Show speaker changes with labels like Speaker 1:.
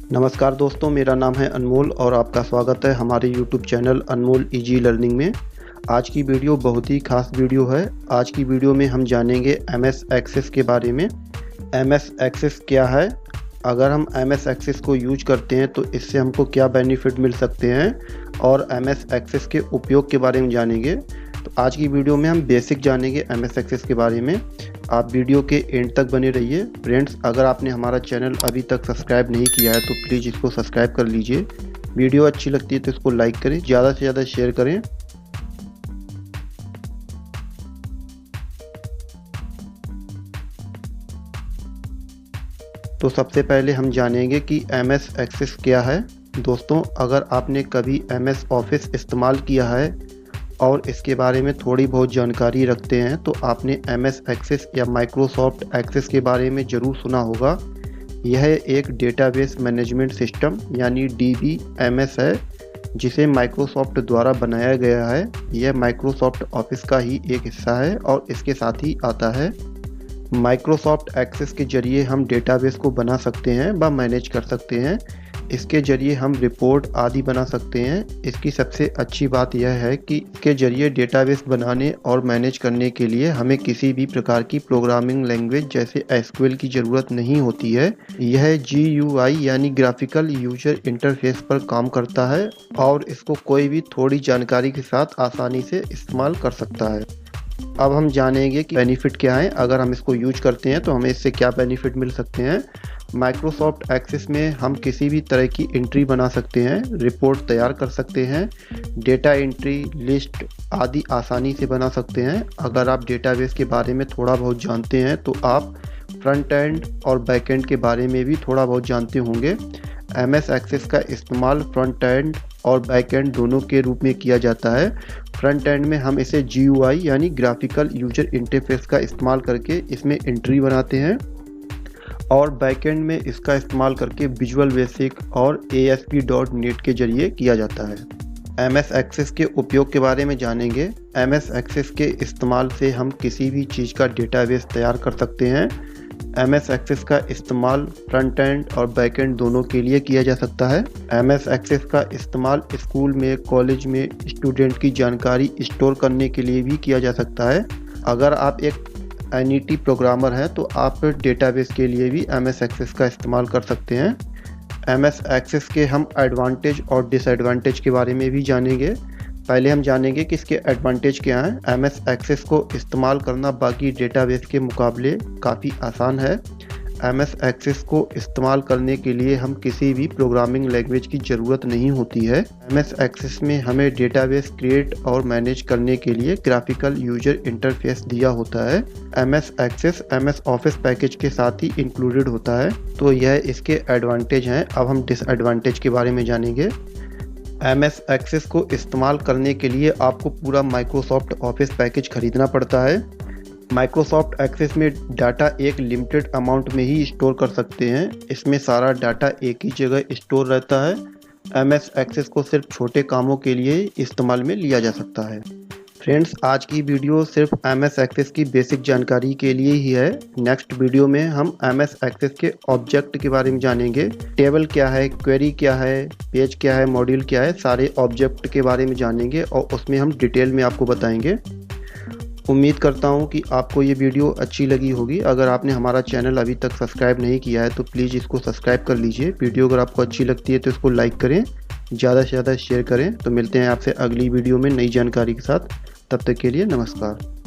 Speaker 1: नमस्कार दोस्तों, मेरा नाम है अनमोल और आपका स्वागत है हमारे YouTube चैनल अनमोल इजी लर्निंग में। आज की वीडियो बहुत ही खास वीडियो है। आज की वीडियो में हम जानेंगे MS एक्सेस के बारे में। MS एक्सेस क्या है, अगर हम MS एक्सेस को यूज करते हैं तो इससे हमको क्या बेनिफिट मिल सकते हैं और MS एक्सेस के उपयोग के बारे में जानेंगे। तो आज की वीडियो में हम बेसिक जानेंगे MS एक्सेस के बारे में। आप वीडियो के एंड तक बने रहिए। फ्रेंड्स, अगर आपने हमारा चैनल अभी तक सब्सक्राइब नहीं किया है तो प्लीज़ इसको सब्सक्राइब कर लीजिए। वीडियो अच्छी लगती है तो इसको लाइक करें, ज़्यादा से ज़्यादा शेयर करें। तो सबसे पहले हम जानेंगे कि MS एक्सेस क्या है। दोस्तों, अगर आपने कभी MS ऑफिस इस्तेमाल किया है और इसके बारे में थोड़ी बहुत जानकारी रखते हैं तो आपने MS एक्सेस या माइक्रोसॉफ्ट एक्सेस के बारे में ज़रूर सुना होगा। यह एक डेटाबेस मैनेजमेंट सिस्टम यानी DBMS है, जिसे माइक्रोसॉफ्ट द्वारा बनाया गया है। यह माइक्रोसॉफ्ट ऑफिस का ही एक हिस्सा है और इसके साथ ही आता है। माइक्रोसॉफ्ट एक्सेस के जरिए हम डेटाबेस को बना सकते हैं व मैनेज कर सकते हैं। इसके जरिए हम रिपोर्ट आदि बना सकते हैं। इसकी सबसे अच्छी बात यह है कि इसके जरिए डेटाबेस बनाने और मैनेज करने के लिए हमें किसी भी प्रकार की प्रोग्रामिंग लैंग्वेज जैसे SQL की ज़रूरत नहीं होती है। यह GUI यानी ग्राफिकल यूजर इंटरफेस पर काम करता है और इसको कोई भी थोड़ी जानकारी के साथ आसानी से इस्तेमाल कर सकता है। अब हम जानेंगे कि बेनिफिट क्या है। अगर हम इसको यूज करते हैं तो हमें इससे क्या बेनिफिट मिल सकते हैं। माइक्रोसॉफ्ट एक्सेस में हम किसी भी तरह की एंट्री बना सकते हैं, रिपोर्ट तैयार कर सकते हैं, डेटा एंट्री, लिस्ट आदि आसानी से बना सकते हैं। अगर आप डेटाबेस के बारे में थोड़ा बहुत जानते हैं तो आप फ्रंट एंड और बैक एंड के बारे में भी थोड़ा बहुत जानते होंगे। MS एक्सेस का इस्तेमाल फ्रंट एंड और बैक एंड दोनों के रूप में किया जाता है। फ्रंट एंड में हम इसे GUI यानी ग्राफिकल यूजर इंटरफेस का इस्तेमाल करके इसमें एंट्री बनाते हैं और बैकएंड में इसका इस्तेमाल करके विजुअल बेसिक और ASP.NET के जरिए किया जाता है। MS एक्सेस के उपयोग के बारे में जानेंगे। MS एक्सेस के इस्तेमाल से हम किसी भी चीज़ का डेटाबेस तैयार कर सकते हैं। MS एक्सेस का इस्तेमाल फ्रंट एंड और बैक एंड दोनों के लिए किया जा सकता है। MS एक्सेस का इस्तेमाल स्कूल में, कॉलेज में स्टूडेंट की जानकारी स्टोर करने के लिए भी किया जा सकता है। अगर आप एक NET प्रोग्रामर है तो आप डेटाबेस के लिए भी MS एक्सेस का इस्तेमाल कर सकते हैं। MS एक्सेस के हम एडवांटेज और डिसएडवांटेज के बारे में भी जानेंगे। पहले हम जानेंगे कि इसके एडवांटेज क्या हैं। MS एक्सेस को इस्तेमाल करना बाकी डेटाबेस के मुकाबले काफ़ी आसान है। MS एक्सेस को इस्तेमाल करने के लिए हम किसी भी प्रोग्रामिंग लैंग्वेज की ज़रूरत नहीं होती है। MS एक्सेस में हमें डेटाबेस क्रिएट और मैनेज करने के लिए ग्राफिकल यूजर इंटरफेस दिया होता है। MS access MS office package के साथ ही इंक्लूडेड होता है। तो यह इसके एडवांटेज हैं। अब हम डिसएडवांटेज के बारे में जानेंगे। MS एक्सेस को इस्तेमाल करने के लिए आपको पूरा माइक्रोसॉफ्ट ऑफिस पैकेज खरीदना पड़ता है। माइक्रोसॉफ्ट एक्सेस में डाटा एक लिमिटेड अमाउंट में ही स्टोर कर सकते हैं। इसमें सारा डाटा एक ही जगह स्टोर रहता है। MS एक्सेस को सिर्फ छोटे कामों के लिए इस्तेमाल में लिया जा सकता है। फ्रेंड्स, आज की वीडियो सिर्फ MS एक्सेस की बेसिक जानकारी के लिए ही है। नेक्स्ट वीडियो में हम MS एक्सेस के ऑब्जेक्ट के बारे में जानेंगे। टेबल क्या है, क्वेरी क्या है, पेज क्या है, मॉड्यूल क्या है, सारे ऑब्जेक्ट के बारे में जानेंगे और उसमें हम डिटेल में आपको बताएंगे। उम्मीद करता हूँ कि आपको ये वीडियो अच्छी लगी होगी। अगर आपने हमारा चैनल अभी तक सब्सक्राइब नहीं किया है तो प्लीज़ इसको सब्सक्राइब कर लीजिए। वीडियो अगर आपको अच्छी लगती है तो इसको लाइक करें, ज़्यादा से ज़्यादा शेयर करें। तो मिलते हैं आपसे अगली वीडियो में नई जानकारी के साथ। तब तक के लिए नमस्कार।